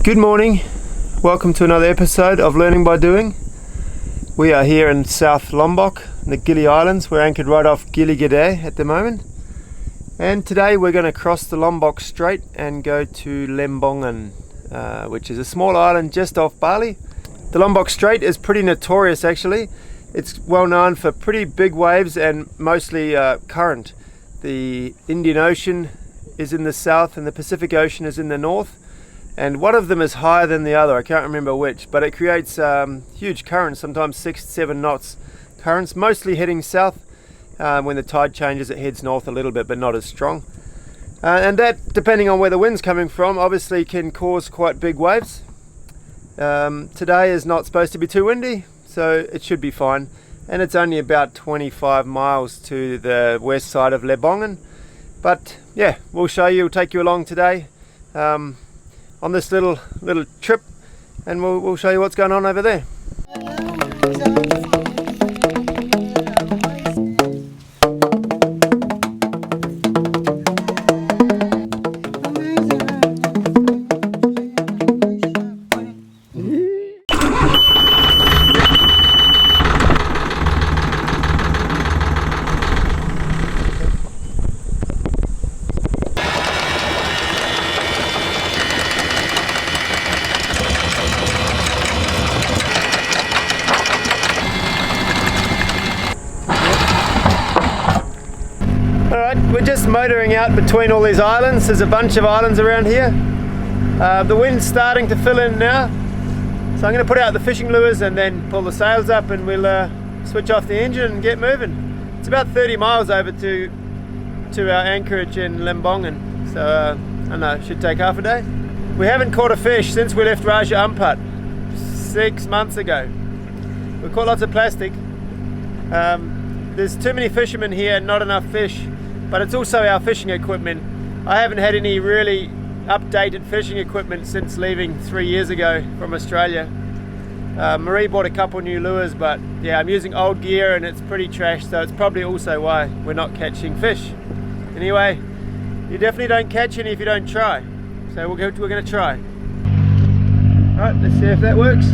Good morning, welcome to another episode of Learning by Doing. We are here in South Lombok, in the Gili Islands. We're anchored right off Gili Gede at the moment. And today we're going to cross the Lombok Strait and go to Lembongan, which is a small island just off Bali. The Lombok Strait is pretty notorious actually. It's well known for pretty big waves and mostly current. The Indian Ocean is in the south and the Pacific Ocean is in the north. And one of them is higher than the other, I can't remember which, but it creates huge currents, sometimes 6-7 knots currents, mostly heading south. When the tide changes it heads north a little bit, but not as strong. And that, depending on where the wind's coming from, obviously can cause quite big waves. Today is not supposed to be too windy, so it should be fine. And it's only about 25 miles to the west side of Lembongan. But yeah, we'll take you along today. On this little trip, and we'll show you what's going on over there. We're just motoring out between all these islands. There's a bunch of islands around here. The wind's starting to fill in now, so I'm going to put out the fishing lures and then pull the sails up, and we'll switch off the engine and get moving. It's about 30 miles over to our anchorage in Lembongan, so I don't know, it should take half a day. We haven't caught a fish since we left Raja Ampat 6 months ago. We caught lots of plastic. There's too many fishermen here, not enough fish. But it's also our fishing equipment. I haven't had any really updated fishing equipment since leaving 3 years ago from Australia. Marie bought a couple new lures, but yeah, I'm using old gear and it's pretty trash, so it's probably also why we're not catching fish. Anyway, you definitely don't catch any if you don't try. So we're going to try. Alright, let's see if that works.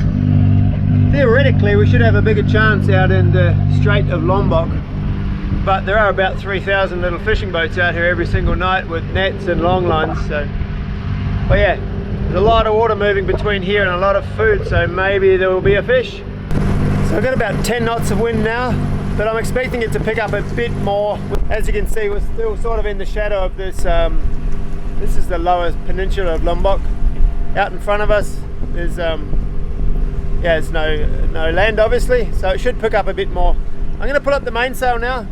Theoretically, we should have a bigger chance out in the Strait of Lombok. But there are about 3,000 little fishing boats out here every single night with nets and long lines, so. But yeah, there's a lot of water moving between here and a lot of food, so maybe there will be a fish. So I've got about 10 knots of wind now, but I'm expecting it to pick up a bit more. As you can see, we're still sort of in the shadow of this. This is the lower peninsula of Lombok. Out in front of us is there's no land obviously, so it should pick up a bit more. I'm going to pull up the mainsail now.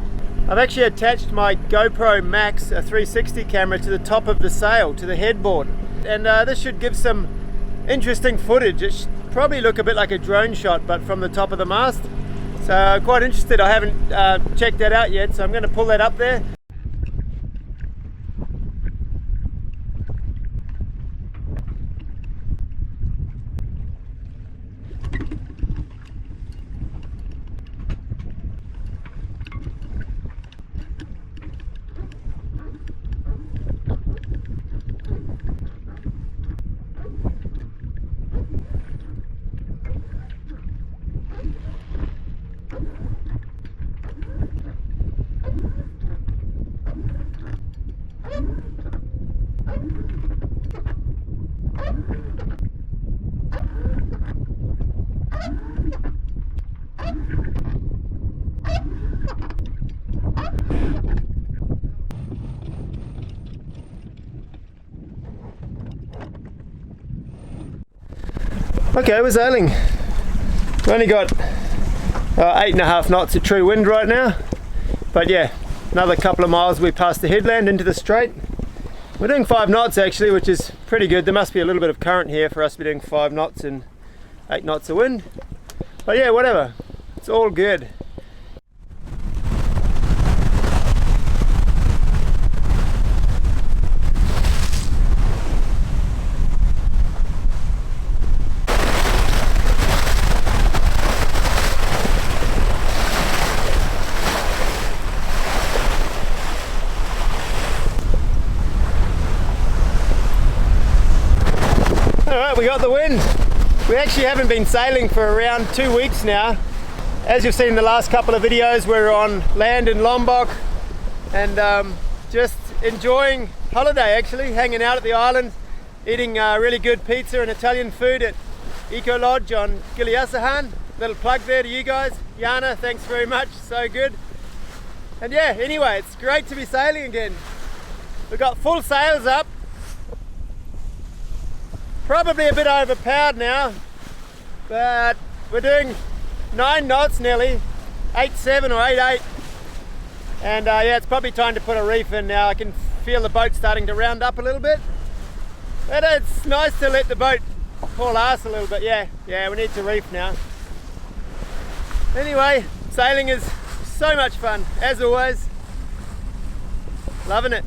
I've actually attached my GoPro Max, a 360 camera, to the top of the sail, to the headboard. And this should give some interesting footage. It should probably look a bit like a drone shot, but from the top of the mast. So I'm quite interested. I haven't checked that out yet, so I'm going to pull that up there. Okay, we're sailing. We've only got 8.5 knots of true wind right now, but yeah, another couple of miles we pass the headland into the strait. We're doing 5 knots actually, which is pretty good. There must be a little bit of current here for us to be doing 5 knots and 8 knots of wind. But yeah, whatever, it's all good. we got the wind. We actually haven't been sailing for around 2 weeks now. As you've seen in the last couple of videos, we're on land in Lombok and just enjoying holiday actually, hanging out at the island, eating really good pizza and Italian food at Eco Lodge on Giliasahan. Little plug there to you guys. Yana, thanks very much, so good. And yeah, anyway, it's great to be sailing again. We've got full sails up. Probably a bit overpowered now, but we're doing 9 knots nearly, 8.7 or 8.8. And yeah, it's probably time to put a reef in now. I can feel the boat starting to round up a little bit. But it's nice to let the boat haul ass a little bit. Yeah, we need to reef now. Anyway, sailing is so much fun, as always. Loving it.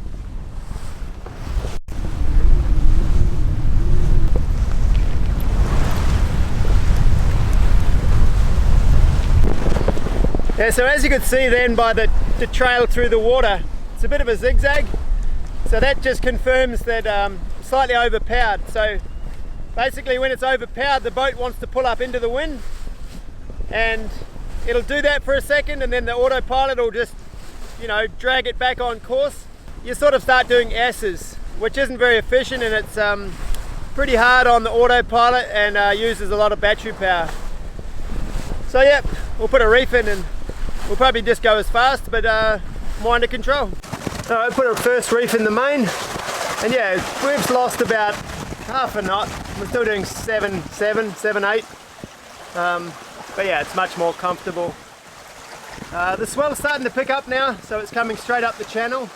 Yeah, so as you could see then by the trail through the water, it's a bit of a zigzag. So that just confirms that slightly overpowered. So basically when it's overpowered, the boat wants to pull up into the wind and it'll do that for a second and then the autopilot will just, you know, drag it back on course. You sort of start doing S's, which isn't very efficient and it's pretty hard on the autopilot and uses a lot of battery power. So yeah, we'll put a reef in and we'll probably just go as fast, but more under control. So I put a first reef in the main, and yeah, we've lost about half a knot. We're still doing 7.7, 8. But yeah, it's much more comfortable. The swell's starting to pick up now, so it's coming straight up the channel.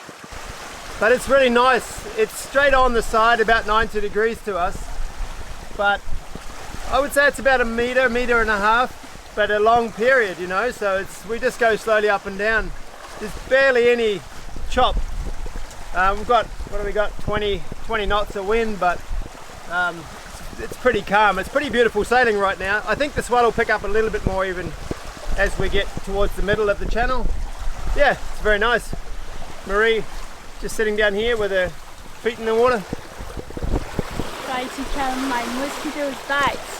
But it's really nice. It's straight on the side, about 90 degrees to us. But I would say it's about a meter and a half, but a long period, you know, so we just go slowly up and down. There's barely any chop. We've got, what do we got, 20 knots of wind, but it's pretty calm. It's pretty beautiful sailing right now. I think the swell will pick up a little bit more even as we get towards the middle of the channel. Yeah, it's very nice. Marie just sitting down here with her feet in the water. Try to calm my mosquito bites.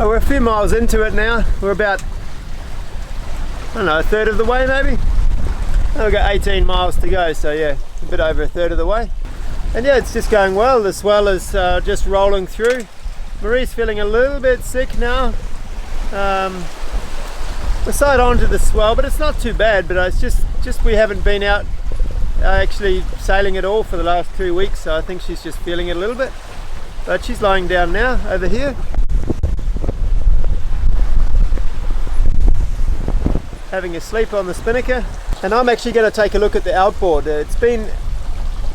We're a few miles into it now. We're about, I don't know, a third of the way maybe. We've got 18 miles to go, so yeah, a bit over a third of the way. And yeah, it's just going well. The swell is just rolling through. Marie's feeling a little bit sick now. We're side onto the swell, but it's not too bad. But it's just we haven't been out actually sailing at all for the last 2 weeks, so I think she's just feeling it a little bit. But she's lying down now over here. Having a sleep on the spinnaker, and I'm actually going to take a look at the outboard. It's being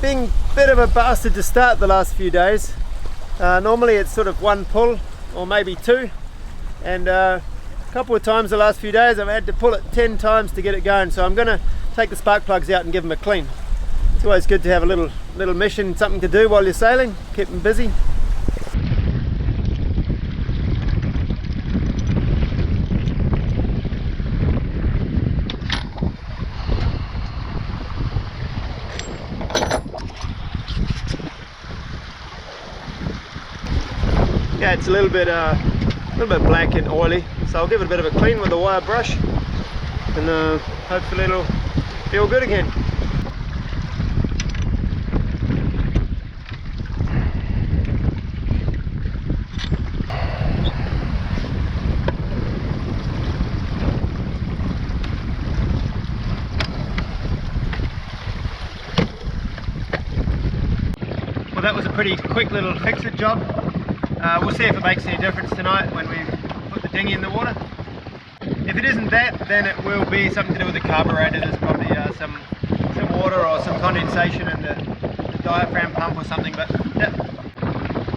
a bit of a bastard to start the last few days. Normally it's sort of one pull or maybe two, and a couple of times the last few days I've had to pull it 10 times to get it going, so I'm going to take the spark plugs out and give them a clean. It's always good to have a little mission, something to do while you're sailing, keep them busy. Yeah, it's a little bit black and oily, so I'll give it a bit of a clean with a wire brush, and hopefully it'll feel good again. Well, that was a pretty quick little fix-it job. We'll see if it makes any difference tonight when we put the dinghy in the water. If it isn't that, then it will be something to do with the carburetor. There's probably some water or some condensation in the diaphragm pump or something. But yeah.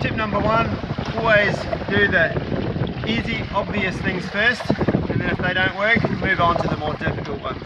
Tip number one, always do the easy, obvious things first, and then if they don't work, move on to the more difficult ones.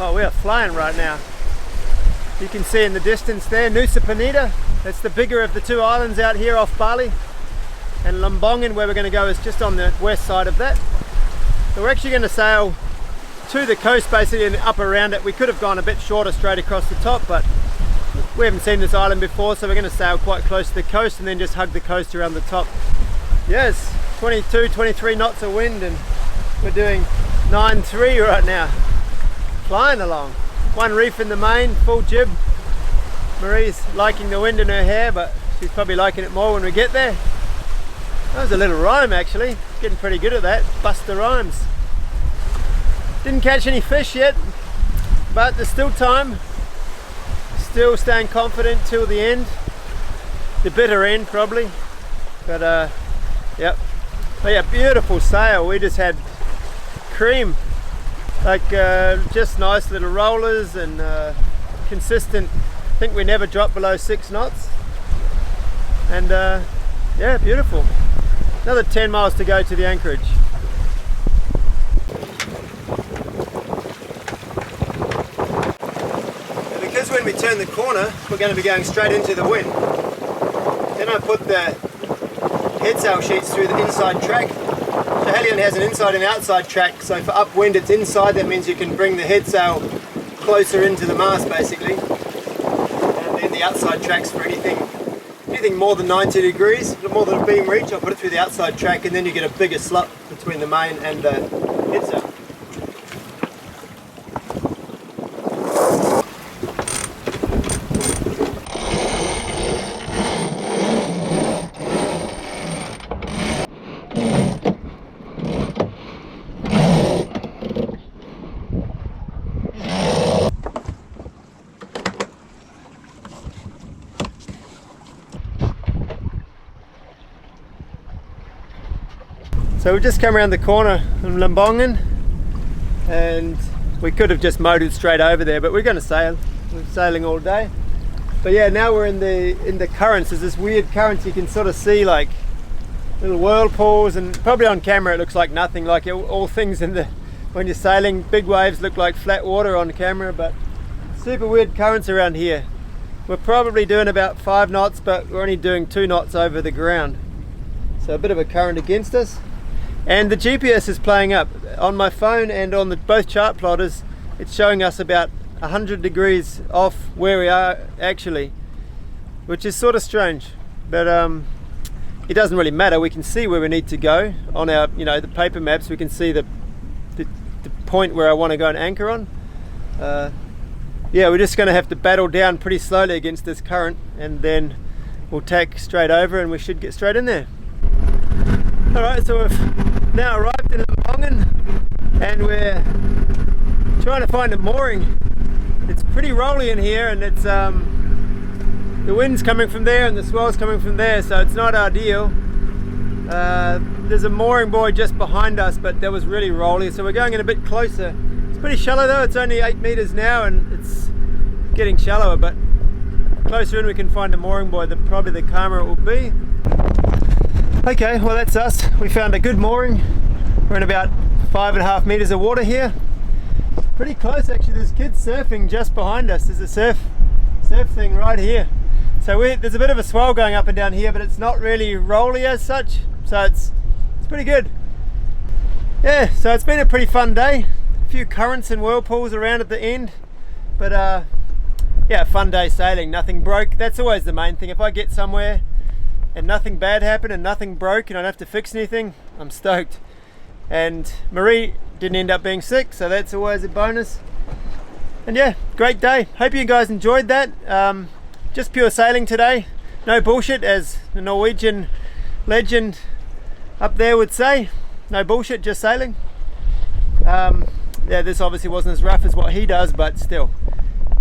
Well, we are flying right now. You can see in the distance there, Nusa Penida. That's the bigger of the two islands out here off Bali. And Lembongan, where we're going to go, is just on the west side of that. So we're actually going to sail to the coast basically and up around it. We could have gone a bit shorter straight across the top, but we haven't seen this island before, so we're going to sail quite close to the coast and then just hug the coast around the top. Yes, 22, 23 knots of wind, and we're doing 9.3 right now. Flying along. One reef in the main, full jib. Marie's liking the wind in her hair, but she's probably liking it more when we get there. That was a little rhyme actually. Getting pretty good at that. Bust the rhymes. Didn't catch any fish yet, but there's still time. Still staying confident till the end. The bitter end probably. But yep. But yeah, beautiful sail. We just had cream. Like just nice little rollers and consistent. I think we never dropped below 6 knots. And yeah, beautiful. Another 10 miles to go to the anchorage. And because when we turn the corner, we're going to be going straight into the wind. Then I put the headsail sheets through the inside track. The Helion has an inside and outside track, so for upwind it's inside. That means you can bring the headsail closer into the mast basically. And then the outside tracks for anything more than 90 degrees, more than a beam reach, I'll put it through the outside track, and then you get a bigger slot between the main and the headsail. So we've just come around the corner from Lembongan, and we could have just motored straight over there, but we're going to sail. We're sailing all day. But yeah, now we're in the currents. There's this weird currents. You can sort of see like little whirlpools, and probably on camera it looks like nothing. Like all things when you're sailing, big waves look like flat water on camera, but super weird currents around here. We're probably doing about 5 knots, but we're only doing 2 knots over the ground. So a bit of a current against us. And the GPS is playing up on my phone and on both chart plotters. It's showing us about 100 degrees off where we are actually, which is sort of strange, but it doesn't really matter. We can see where we need to go on our, the paper maps. We can see the point where I want to go and anchor on. Yeah, we're just going to have to battle down pretty slowly against this current, and then we'll tack straight over and we should get straight in there. Alright, so we've now arrived in Lembongan and we're trying to find a mooring. It's pretty rolly in here, and it's the wind's coming from there and the swell's coming from there, so it's not ideal. There's a mooring buoy just behind us, but that was really rolly, so we're going in a bit closer. It's pretty shallow though. It's only 8 meters now and it's getting shallower, but closer in we can find a mooring buoy, probably the calmer it will be. Okay, well that's us. We found a good mooring. We're in about 5.5 meters of water here. Pretty close actually. There's kids surfing just behind us. There's a surf thing right here. So there's a bit of a swell going up and down here, but it's not really rolly as such. So it's pretty good. Yeah, so it's been a pretty fun day. A few currents and whirlpools around at the end, but yeah, fun day sailing. Nothing broke. That's always the main thing. If I get somewhere and nothing bad happened and nothing broke and I don't have to fix anything, I'm stoked. And Marie didn't end up being sick, so that's always a bonus. And yeah, great day. Hope you guys enjoyed that. Just pure sailing today. No bullshit, as the Norwegian legend up there would say. No bullshit, just sailing. Yeah, this obviously wasn't as rough as what he does, but still,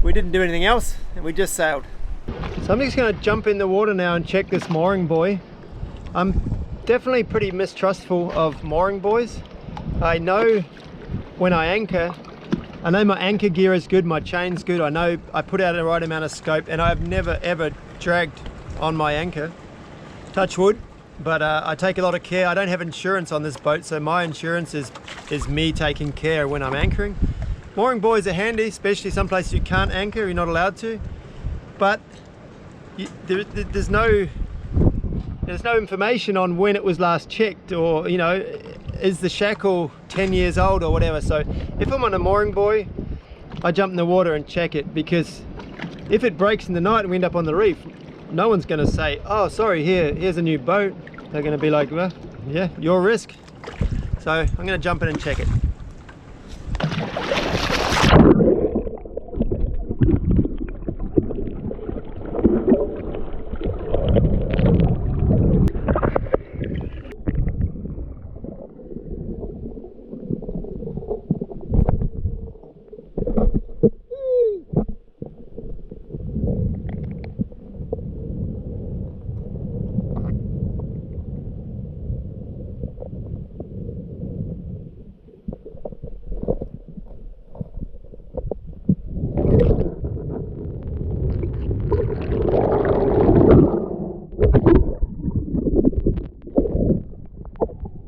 we didn't do anything else and we just sailed. So I'm just going to jump in the water now and check this mooring buoy. I'm definitely pretty mistrustful of mooring buoys. I know when I anchor, I know my anchor gear is good, my chain's good, I know I put out the right amount of scope, and I've never ever dragged on my anchor, touch wood, but I take a lot of care. I don't have insurance on this boat, so my insurance is me taking care when I'm anchoring. mooring buoys are handy, especially some places you can't anchor, you're not allowed to, but there's no information on when it was last checked, or you know, is the shackle 10 years old or whatever. So if I'm on a mooring buoy, I jump in the water and check it, because if it breaks in the night and we end up on the reef, no one's going to say, oh sorry, here's a new boat. They're going to be like, well, yeah, your risk. So I'm going to jump in and check it.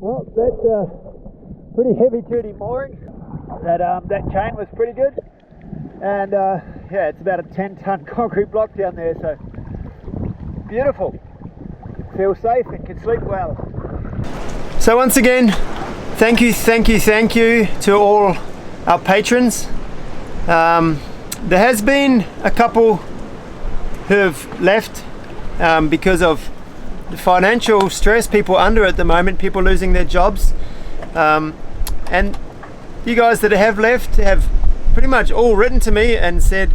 Well, that's a pretty heavy duty mooring. That chain was pretty good, and yeah, it's about a 10-ton concrete block down there, so beautiful. Feel safe and can sleep well. So once again, thank you to all our patrons. There has been a couple who have left because of the financial stress people are under at the moment, people losing their jobs, and you guys that have left have pretty much all written to me and said,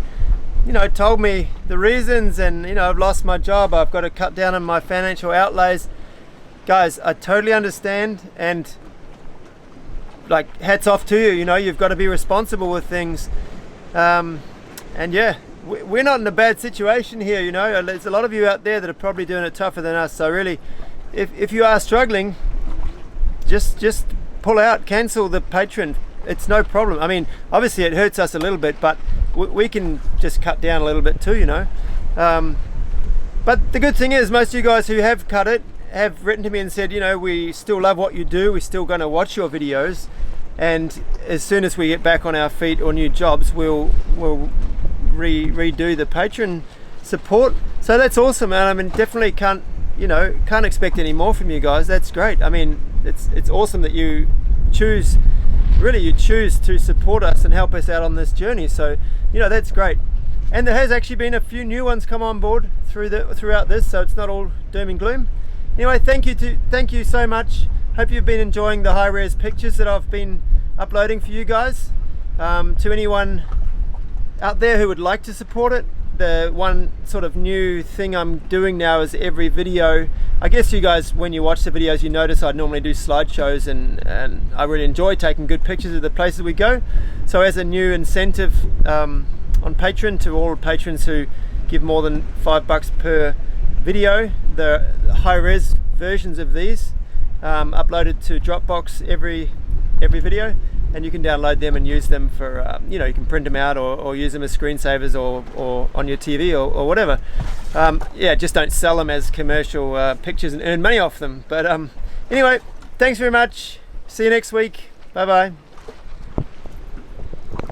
you know, told me the reasons, and you know, I've lost my job, I've got to cut down on my financial outlays. Guys, I totally understand, and like, hats off to you. You know, you've got to be responsible with things, and yeah, we're not in a bad situation here. You know, there's a lot of you out there that are probably doing it tougher than us. So really, if you are struggling, just pull out, cancel the Patron. It's no problem. I mean, obviously it hurts us a little bit, but we can just cut down a little bit too, you know. But the good thing is, most of you guys who have cut it have written to me and said, you know, we still love what you do, we're still going to watch your videos, and as soon as we get back on our feet or new jobs, we'll redo the Patron support. So that's awesome, man. I mean, definitely can't expect any more from you guys. That's great. I mean, it's awesome that you choose to support us and help us out on this journey. So, you know, that's great. And there has actually been a few new ones come on board throughout this, so it's not all doom and gloom. Anyway, thank you so much. Hope you've been enjoying the high res pictures that I've been uploading for you guys. To anyone out there who would like to support it, the one sort of new thing I'm doing now is every video, I guess you guys, when you watch the videos, you notice I normally do slideshows, and I really enjoy taking good pictures of the places we go. So as a new incentive on Patreon, to all patrons who give more than $5 per video, the high res versions of these uploaded to Dropbox every video, and you can download them and use them for you know, you can print them out or use them as screensavers or on your TV or whatever. Yeah, just don't sell them as commercial pictures and earn money off them. But anyway, thanks very much. See you next week. Bye bye.